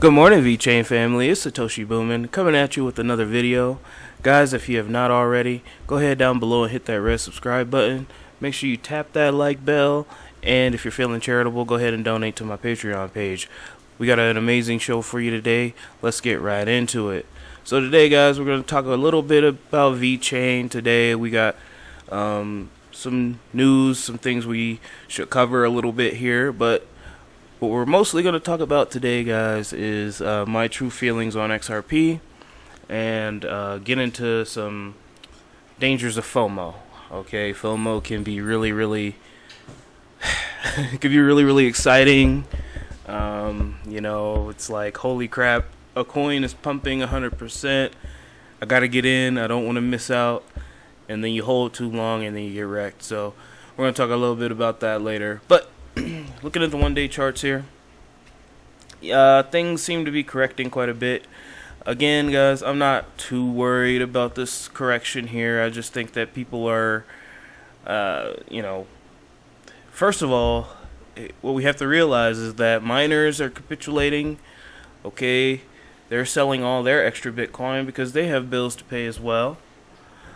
Good morning, Vechain family. It's Satoshi Boomin coming at you with another video. Guys, if you have not already, go ahead down below and hit that red subscribe button. Make sure you tap that like bell, and if you're feeling charitable, go ahead and donate to my Patreon page. We got an amazing show for you today. Let's get right into it. So today, guys, we're going to talk a little bit about Vechain. Today we got some news, some things we should cover a little bit here, but what we're mostly going to talk about today, guys, is my true feelings on XRP and get into some dangers of FOMO. Okay, FOMO can be really it can be really exciting. You know, it's like, holy crap, a coin is pumping 100%. I got to get in. I don't want to miss out. And then you hold too long and then you get wrecked. So we're going to talk a little bit about that later. But looking at the one-day charts here, things seem to be correcting quite a bit. Again, guys, I'm not too worried about this correction here. I just think that people are, first of all, what we have to realize is that miners are capitulating. Okay, they're selling all their extra Bitcoin because they have bills to pay as well.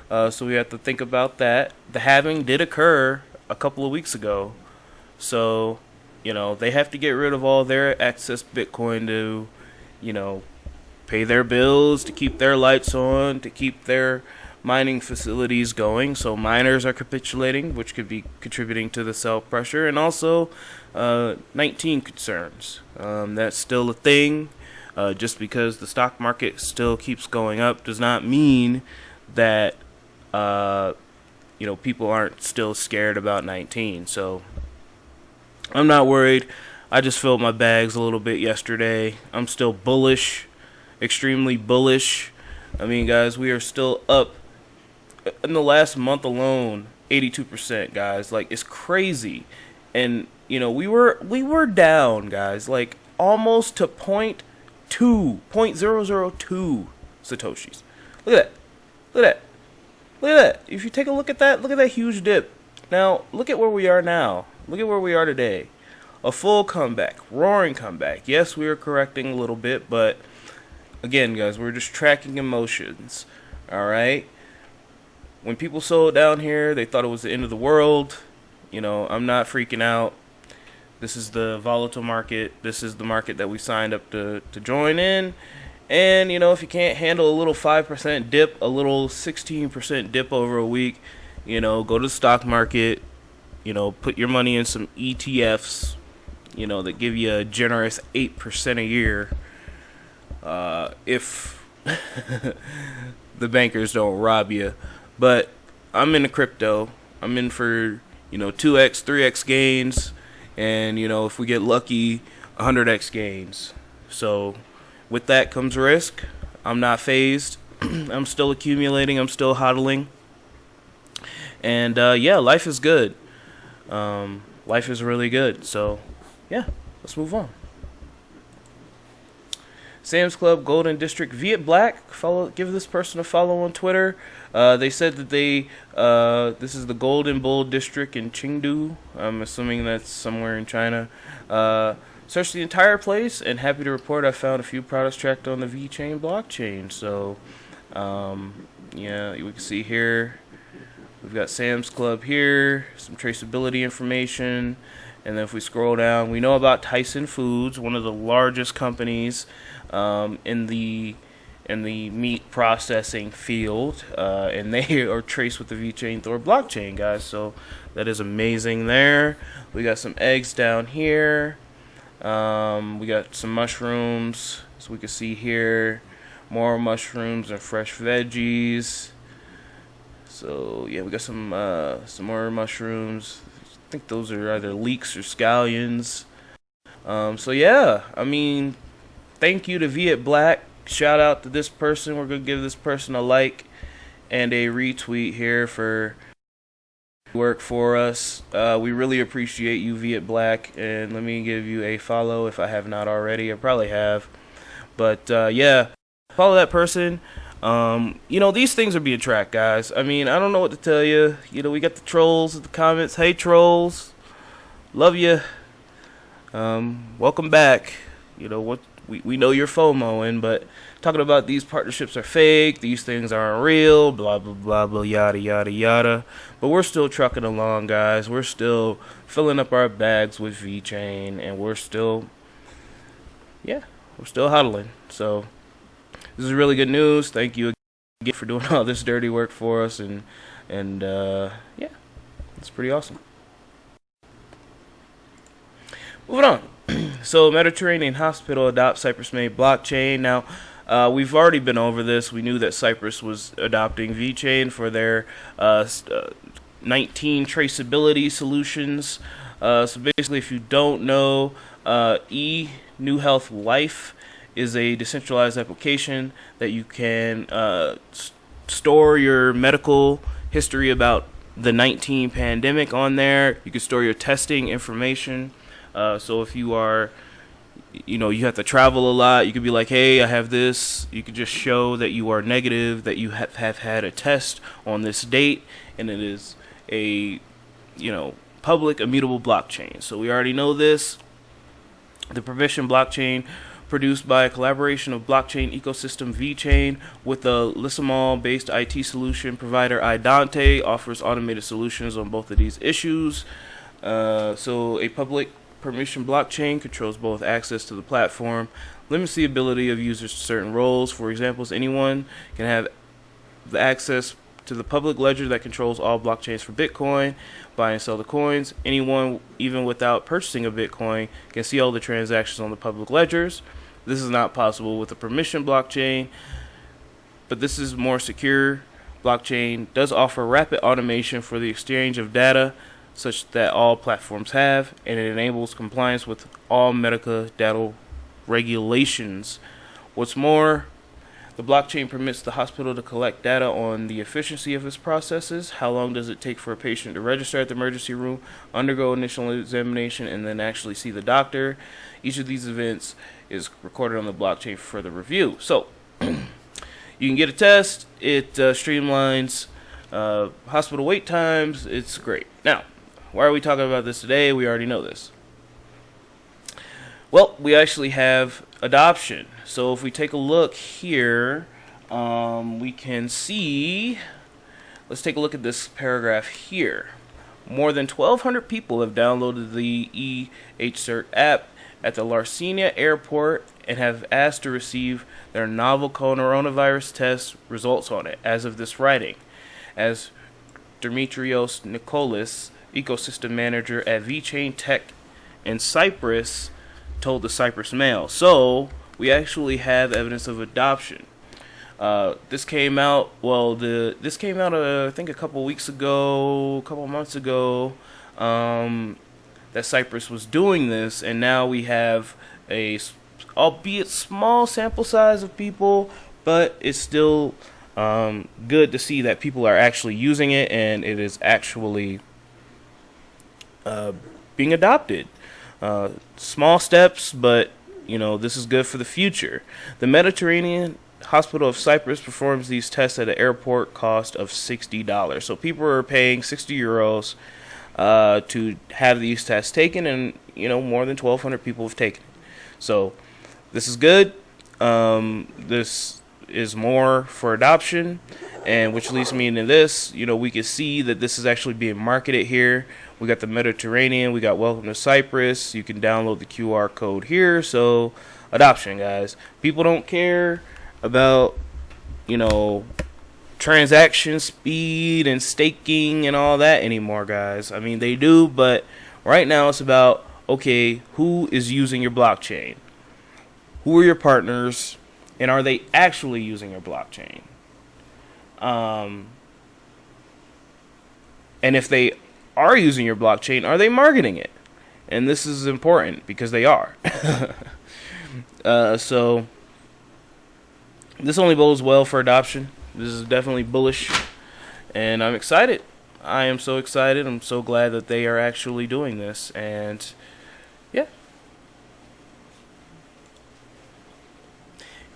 So we have to think about that. The halving did occur a couple of weeks ago. So, they have to get rid of all their excess Bitcoin to, pay their bills, to keep their lights on, to keep their mining facilities going. So miners are capitulating, which could be contributing to the sell pressure. And also 19 concerns. That's still a thing. Just because the stock market still keeps going up does not mean that, people aren't still scared about 19. So I'm not worried. I just filled my bags a little bit yesterday. I'm still bullish, extremely bullish. I mean, guys, we are still up in the last month alone, 82%, guys. Like, it's crazy. And, we were down, guys, like almost to 0.002 Satoshis. Look at that. Look at that. Look at that. If you take a look at that huge dip. Now, look at where we are now. Look at where we are today. A full comeback, roaring comeback. Yes, we are correcting a little bit, but again, guys, we're just tracking emotions. All right. When people sold down here, they thought it was the end of the world. I'm not freaking out. This is the volatile market. This is the market that we signed up to join in. And, if you can't handle a little 5% dip, a little 16% dip over a week, go to the stock market. Put your money in some ETFs, that give you a generous 8% a year. If the bankers don't rob you. But I'm into crypto. I'm in for, 2x, 3x gains. And, if we get lucky, 100x gains. So with that comes risk. I'm not phased. I'm still accumulating. I'm still hodling. And, life is good. Life is really good. So, yeah, let's move on. Sam's Club Golden District Viet Black. Give this person a follow on Twitter. They said that this is the Golden Bull District in Chengdu. I'm assuming that's somewhere in China. Searched the entire place, and happy to report I found a few products tracked on the Vechain blockchain. So, we can see here. We've got Sam's Club here, some traceability information, and then if we scroll down, we know about Tyson Foods, one of the largest companies in the meat processing field, and they are traced with the Vechain Thor blockchain, guys. So that is amazing there. We got some eggs down here. We got some mushrooms, as we can see here. More mushrooms and fresh veggies. So yeah, we got some more mushrooms. I think those are either leeks or scallions. So yeah, I mean, thank you to Viet Black. Shout out to this person. We're gonna give this person a like and a retweet here for work for us. We really appreciate you, Viet Black, and let me give you a follow if I have not already. I probably have, but yeah, follow that person. These things are being tracked, guys. I mean, I don't know what to tell you. We got the trolls in the comments. Hey, trolls. Love you. Welcome back. we know you're FOMOing, but talking about these partnerships are fake, these things aren't real, blah, blah, blah, blah, yada, yada, yada. But we're still trucking along, guys. We're still filling up our bags with Vechain, and we're still huddling. So this is really good news. Thank you again for doing all this dirty work for us, and yeah, it's pretty awesome. Moving on. So Mediterranean hospital adopts Cyprus-made blockchain. Now, we've already been over this. We knew that Cyprus was adopting Vechain for their 19 traceability solutions. So basically, if you don't know, New Health Life is a decentralized application that you can store your medical history about the 19 pandemic on there. You can store your testing information. So if you are, you have to travel a lot, you could be like, hey, I have this. You could just show that you are negative, that you have had a test on this date, and it is a, public immutable blockchain. So we already know this. The permission blockchain, produced by a collaboration of blockchain ecosystem Vechain with the Lissamol-based IT solution provider iDante, offers automated solutions on both of these issues. So a public permission blockchain controls both access to the platform, limits the ability of users to certain roles. For example, anyone can have the access to the public ledger that controls all blockchains for Bitcoin, buy and sell the coins. Anyone, even without purchasing a Bitcoin, can see all the transactions on the public ledgers. This is not possible with a permission blockchain, but this is more secure. Blockchain does offer rapid automation for the exchange of data, such that all platforms have, and it enables compliance with all metadata regulations. What's more, the blockchain permits the hospital to collect data on the efficiency of its processes. How long does it take for a patient to register at the emergency room, undergo initial examination, and then actually see the doctor? Each of these events is recorded on the blockchain for further review. So you can get a test. It streamlines hospital wait times. It's great. Now, why are we talking about this today? We already know this. Well, we actually have adoption. So if we take a look here, we can see, let's take a look at this paragraph here. More than 1,200 people have downloaded the EHCert app at the Larcenia airport and have asked to receive their novel coronavirus test results on it as of this writing. As Demetrios Nikolis, ecosystem manager at Vechain Tech in Cyprus, told the Cyprus Mail. So we actually have evidence of adoption. This came out, I think a couple months ago, that Cyprus was doing this, and now we have a, albeit small sample size of people, but it's still good to see that people are actually using it, and it is actually being adopted. Small steps, but this is good for the future. The Mediterranean Hospital of Cyprus performs these tests at an airport cost of $60. So people are paying €60 to have these tests taken, and more than 1,200 people have taken it. So this is good. This is more for adoption, and which leads me into this. We can see that this is actually being marketed here. We got the Mediterranean, we got Welcome to Cyprus. You can download the QR code here. So adoption, guys. People don't care about transaction speed and staking and all that anymore, guys. I mean, they do, but right now it's about, okay, who is using your blockchain? Who are your partners? And are they actually using your blockchain? And if they are using your blockchain, are they marketing it? And this is important because they are. So this only bodes well for adoption. This is definitely bullish, and I'm excited. I am so excited. I'm so glad that they are actually doing this, and yeah.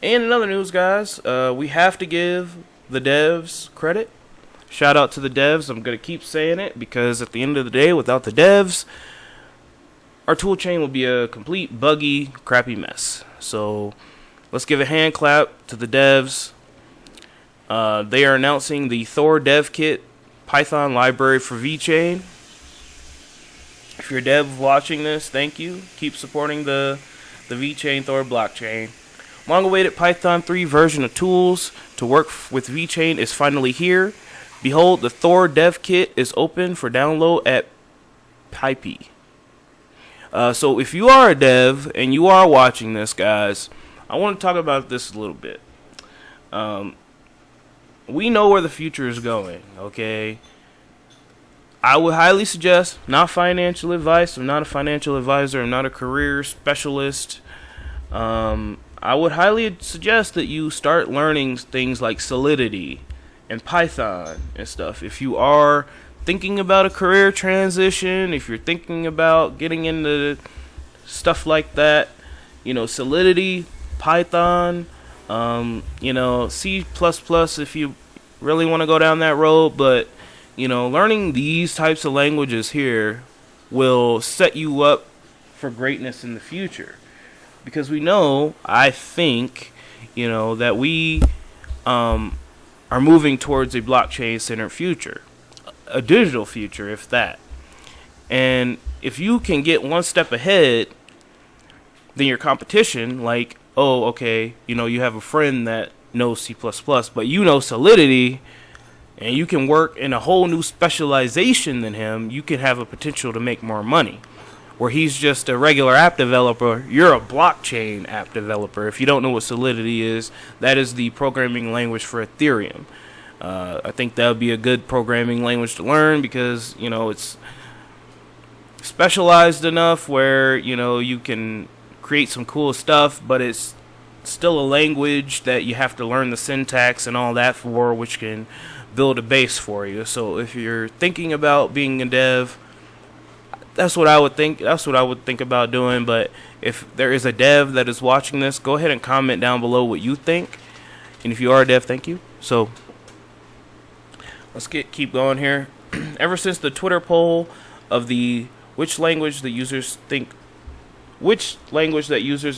And in other news, guys, we have to give the devs credit. Shout out to the devs. I'm going to keep saying it because at the end of the day, without the devs, our tool chain will be a complete buggy, crappy mess. So let's give a hand clap to the devs. They are announcing the Thor Dev Kit Python library for Vechain. If you're a dev watching this, thank you. Keep supporting the Vechain Thor blockchain. Long-awaited Python 3 version of tools to work with Vechain is finally here. Behold, the Thor Dev Kit is open for download at MYBABY. So if you are a dev and you are watching this, guys, I want to talk about this a little bit. We know where the future is going, okay? I would highly suggest, not financial advice, I'm not a financial advisor, I'm not a career specialist. I would highly suggest that you start learning things like Solidity and Python and stuff. If you are thinking about a career transition, if you're thinking about getting into stuff like that, you know, Solidity, Python, you know, C++ if you really want to go down that road. But, you know, learning these types of languages here will set you up for greatness in the future. Because we know, I think, you know, that we are moving towards a blockchain-centered future. A digital future, if that. And if you can get one step ahead than your competition, like, oh, okay, you know, you have a friend that knows C++, but you know Solidity, and you can work in a whole new specialization than him, you can have a potential to make more money. Where he's just a regular app developer, you're a blockchain app developer. If you don't know what Solidity is, that is the programming language for Ethereum. I think that would be a good programming language to learn because, you know, it's specialized enough where, you know, you can create some cool stuff, but it's still a language that you have to learn the syntax and all that for, which can build a base for you. So if you're thinking about being a dev, that's what I would think. That's what I would think about doing. But if there is a dev that is watching this, go ahead and comment down below what you think. And if you are a dev, thank you. So let's keep going here. Ever since the Twitter poll of which language that users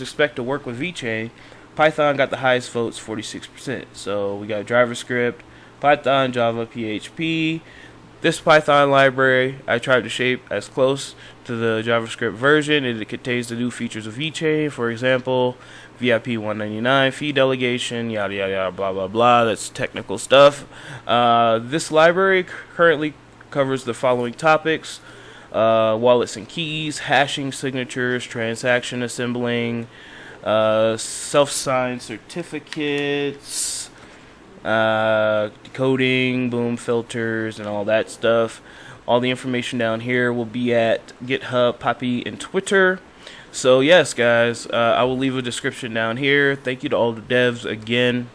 expect to work with Vechain, Python got the highest votes, 46%. So we got JavaScript, Python, Java, PHP. This Python library I tried to shape as close to the JavaScript version, and it contains the new features of Vechain. For example, VIP 199, fee delegation, yada yada yada, blah blah blah. That's technical stuff. This library currently covers the following topics: wallets and keys, hashing signatures, transaction assembling, self-signed certificates, decoding, boom filters, and all that stuff. All the information down here will be at GitHub, Poppy, and Twitter. So yes, guys, I will leave a description down here. Thank you to all the devs again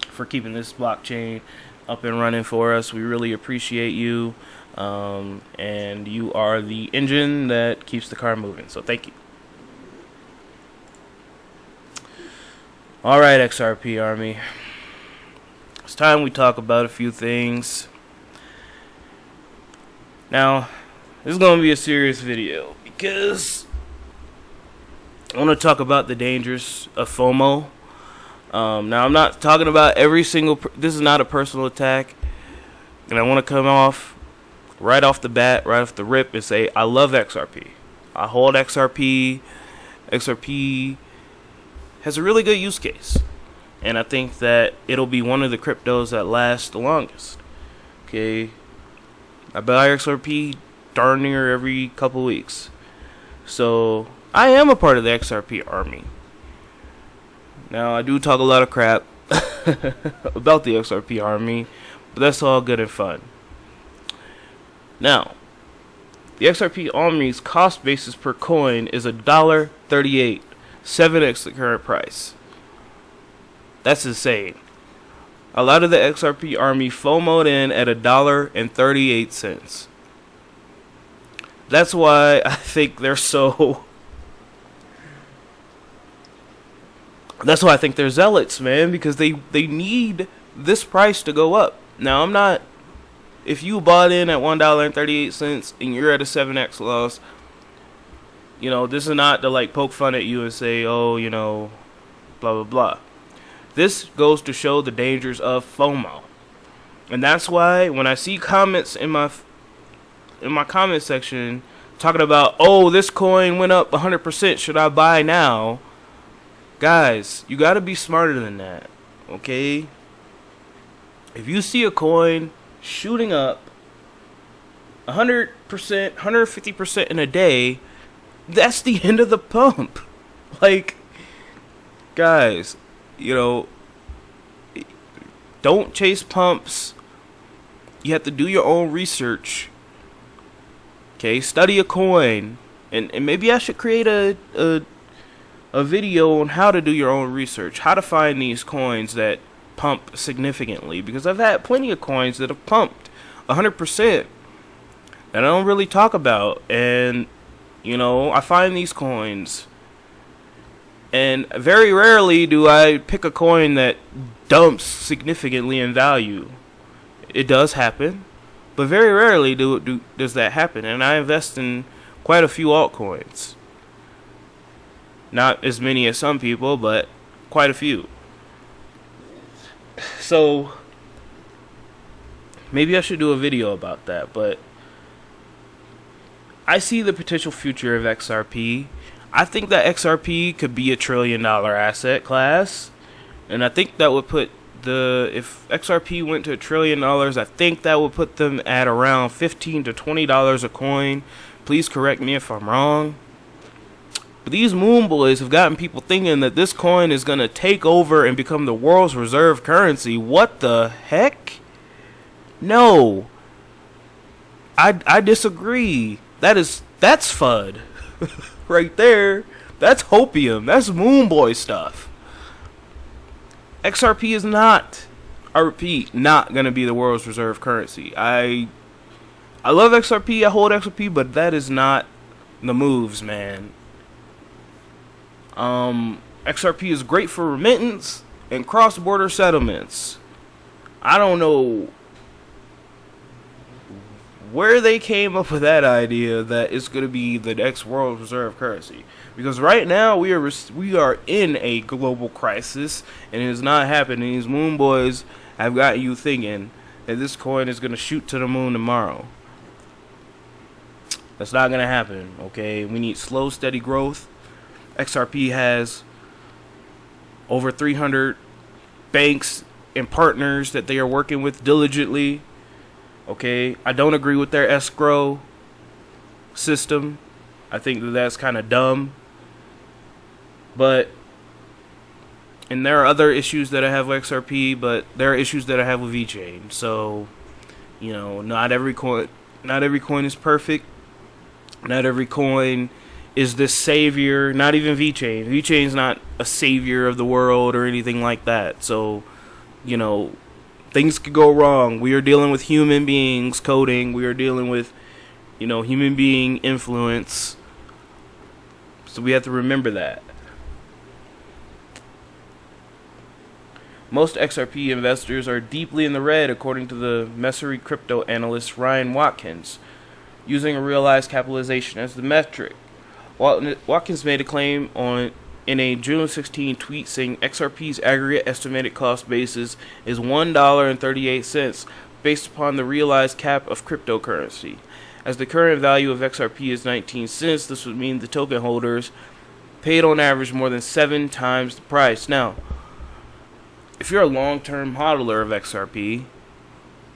for keeping this blockchain up and running for us. We really appreciate you, and you are the engine that keeps the car moving. So thank you. All right, XRP Army. It's time we talk about a few things. Now, this is going to be a serious video because I want to talk about the dangers of FOMO. Now, I'm not talking about every single... This is not a personal attack. And I want to come off right off the bat, right off the rip, and say, I love XRP. I hold XRP. XRP has a really good use case. And I think that it'll be one of the cryptos that lasts the longest. Okay. I buy XRP darn near every couple weeks. So, I am a part of the XRP Army. Now, I do talk a lot of crap about the XRP Army, but that's all good and fun. Now, the XRP Army's cost basis per coin is $1.38, 7x the current price. That's insane. A lot of the XRP Army FOMO'd in at $1.38. That's why I think they're so... That's why I think they're zealots, man, because they need this price to go up. Now, I'm not... If you bought in at $1.38 and you're at a 7x loss, You know, this is not to like poke fun at you and say, oh, you know, blah, blah, blah. This goes to show the dangers of FOMO. And that's why when I see comments in my comment section talking about, oh, this coin went up 100%, should I buy now? Guys, you got to be smarter than that, okay? If you see a coin shooting up 100%, 150% in a day, that's the end of the pump. Like, guys, you know, don't chase pumps. You have to do your own research. Okay, study a coin. And maybe I should create a video on how to do your own research. How to find these coins that pump significantly. Because I've had plenty of coins that have pumped 100% that I don't really talk about. And, you know, I find these coins. And very rarely do I pick a coin that dumps significantly in value. It does happen, but very rarely does that happen. And I invest in quite a few altcoins. Not as many as some people, but quite a few. So maybe I should do a video about that, but I see the potential future of XRP. I think that XRP could be $1 trillion asset class, and I think that would put if XRP went to $1 trillion, I think that would put them at around $15 to $20 a coin. Please correct me if I'm wrong. But these moon boys have gotten people thinking that this coin is gonna take over and become the world's reserve currency. What the heck? No, I disagree. That's FUD. Right there, that's hopium. That's moon boy stuff. XRP is not, I repeat, not gonna be the world's reserve currency. I love XRP, I hold XRP, but that is not the moves, man. XRP is great for remittance and cross-border settlements. I don't know where they came up with that idea that it's going to be the next world reserve currency, because right now we are in a global crisis and it is not happening. These moon boys have got you thinking that this coin is going to shoot to the moon tomorrow. That's not going to happen. Okay, we need slow, steady growth. XRP has over 300 banks and partners that they are working with diligently. Okay, I don't agree with their escrow system. I think that that's kind of dumb. And there are other issues that I have with XRP, but there are issues that I have with Vechain. So, you know, not every coin is perfect. Not every coin is this savior. Not even Vechain. Vechain's not a savior of the world or anything like that. So, you know, things could go wrong. We are dealing with human beings coding. We are dealing with, you know, human being influence. So we have to remember that. Most XRP investors are deeply in the red, according to the Messery crypto analyst Ryan Watkins, using a realized capitalization as the metric. Watkins made a claim in a June 16 tweet saying XRP's aggregate estimated cost basis is $1.38 based upon the realized cap of cryptocurrency. As the current value of XRP is 19 cents, this would mean the token holders paid on average more than 7 times the price. Now, if you're a long-term hodler of XRP,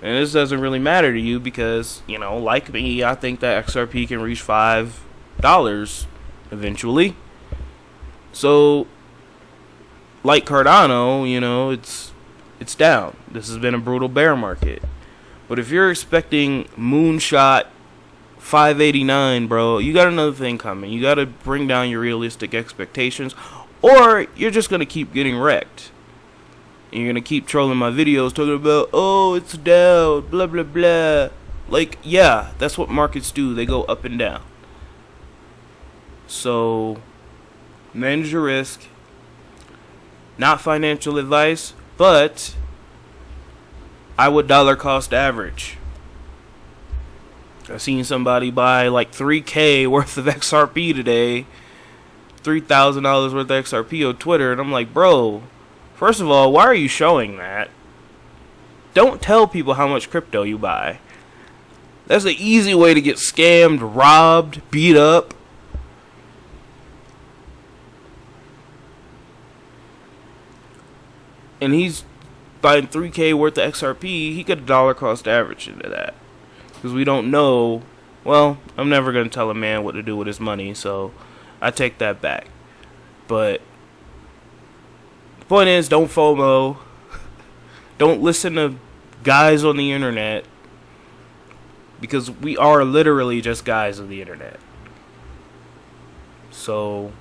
and this doesn't really matter to you because, you know, like me, I think that XRP can reach $5 eventually. So, like Cardano, you know, it's down. This has been a brutal bear market. But if you're expecting moonshot 589, bro, you got another thing coming. You got to bring down your realistic expectations, or you're just going to keep getting wrecked. And you're going to keep trolling my videos talking about, oh, it's down, blah, blah, blah. Like, yeah, that's what markets do. They go up and down. So, manage your risk. Not financial advice, but I would dollar cost average. I seen somebody buy like 3K worth of XRP today, $3,000 worth of XRP on Twitter, and I'm like, bro, first of all, why are you showing that? Don't tell people how much crypto you buy. That's an easy way to get scammed, robbed, beat up. And he's buying 3K worth of XRP. He could dollar cost average into that. Because we don't know. Well, I'm never going to tell a man what to do with his money, so I take that back. But the point is, don't FOMO. Don't listen to guys on the internet. Because we are literally just guys on the internet. So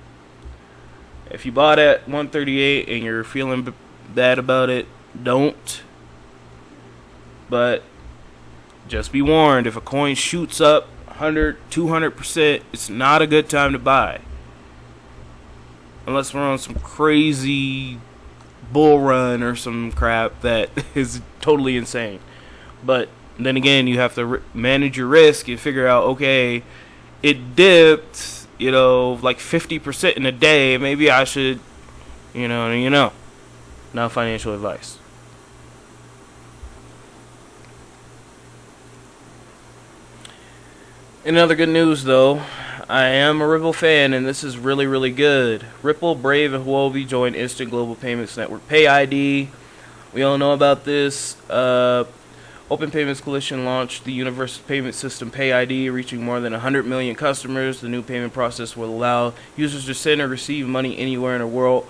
if you bought at 138 and you're feeling bad about it, don't. But just be warned, if a coin shoots up 100, 200%, it's not a good time to buy. Unless we're on some crazy bull run or some crap that is totally insane. But then again, you have to manage your risk and figure out, okay, it dipped, like 50% in a day. Maybe I should, Not financial advice. In other good news, though, I am a Ripple fan, and this is really, really good. Ripple, Brave, and Huobi joined Instant Global Payments Network Pay ID. We all know about this. Open Payments Coalition launched the Universal Payment System Pay ID, reaching more than 100 million customers. The new payment process will allow users to send or receive money anywhere in the world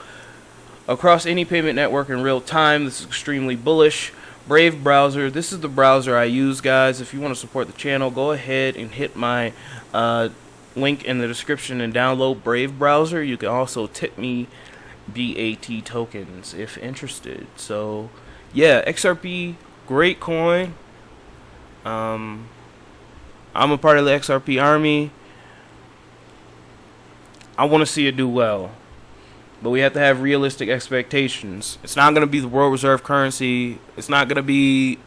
across any payment network in real time. This is extremely bullish. Brave browser. This is the browser I use, guys. If you want to support the channel, go ahead and hit my link in the description and download Brave browser. You can also tip me BAT tokens if interested. So, yeah, XRP, great coin. I'm a part of the XRP Army. I want to see it do well. But we have to have realistic expectations. It's not going to be the world reserve currency. It's not going to be...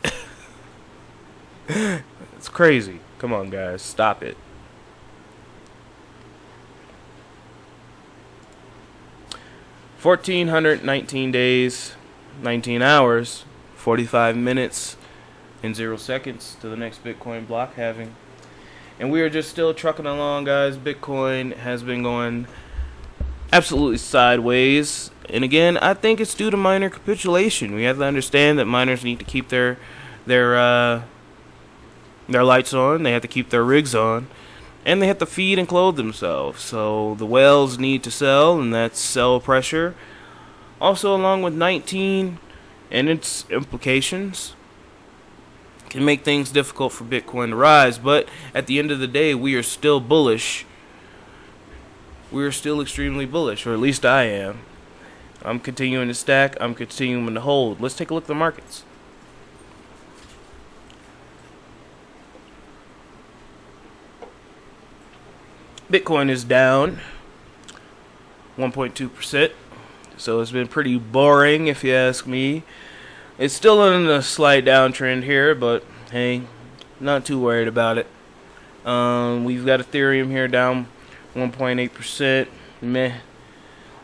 It's crazy. Come on, guys. Stop it. $1,419 days, 19 hours, 45 minutes, and 0 seconds to the next Bitcoin block halving. And we are just still trucking along, guys. Bitcoin has been going absolutely sideways, and again, I think it's due to miner capitulation. We have to understand that miners need to keep their lights on, they have to keep their rigs on, and they have to feed and clothe themselves. So the whales need to sell, and that's sell pressure. Also, along with 19 and its implications, can make things difficult for Bitcoin to rise. But at the end of the day, we are still bullish. We're still extremely bullish, or at least I am. I'm continuing to stack. I'm continuing to hold. Let's take a look at the markets. Bitcoin is down 1.2%. So it's been pretty boring, if you ask me. It's still in a slight downtrend here, but hey, not too worried about it. We've got Ethereum here down 1.8%. Meh.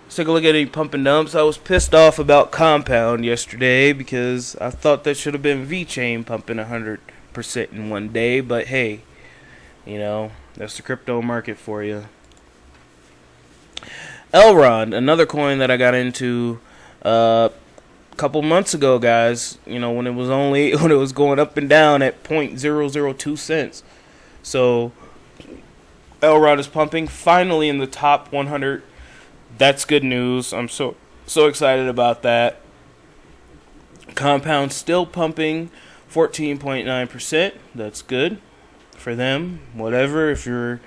Let's take a look at any pump and dumps. I was pissed off about Compound yesterday because I thought that should have been Vechain pumping 100% in one day. But hey, that's the crypto market for you. Elrond, another coin that I got into a couple months ago, guys. When it was going up and down at 0.002 cents. So Elrond is pumping, finally in the top 100. That's good news. I'm so excited about that. Compound still pumping 14.9%. That's good for them. Whatever. If you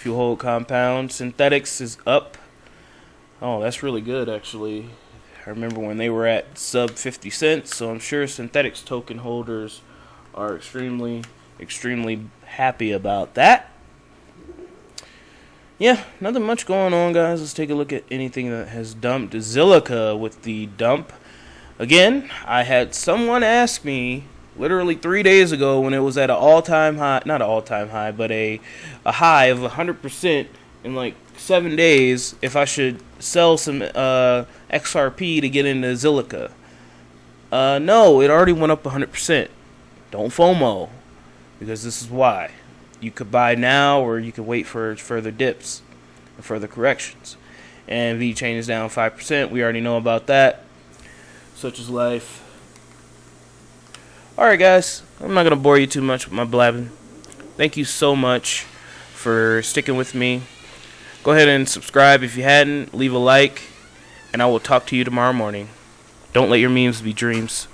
hold Compound, Synthetics is up. Oh, that's really good, actually. I remember when they were at sub 50 cents, so I'm sure Synthetics token holders are extremely happy about that. Yeah, nothing much going on, guys. Let's take a look at anything that has dumped. Zilliqa with the dump. Again, I had someone ask me literally 3 days ago when it was at an all-time high, not an all-time high, but a high of 100% in like 7 days, if I should sell some XRP to get into Zilliqa. No, it already went up 100%. Don't FOMO, because this is why. You could buy now, or you could wait for further dips and further corrections. And Vechain is down 5%. We already know about that. Such is life. Alright guys, I'm not going to bore you too much with my blabbing. Thank you so much for sticking with me. Go ahead and subscribe if you hadn't. Leave a like. And I will talk to you tomorrow morning. Don't let your memes be dreams.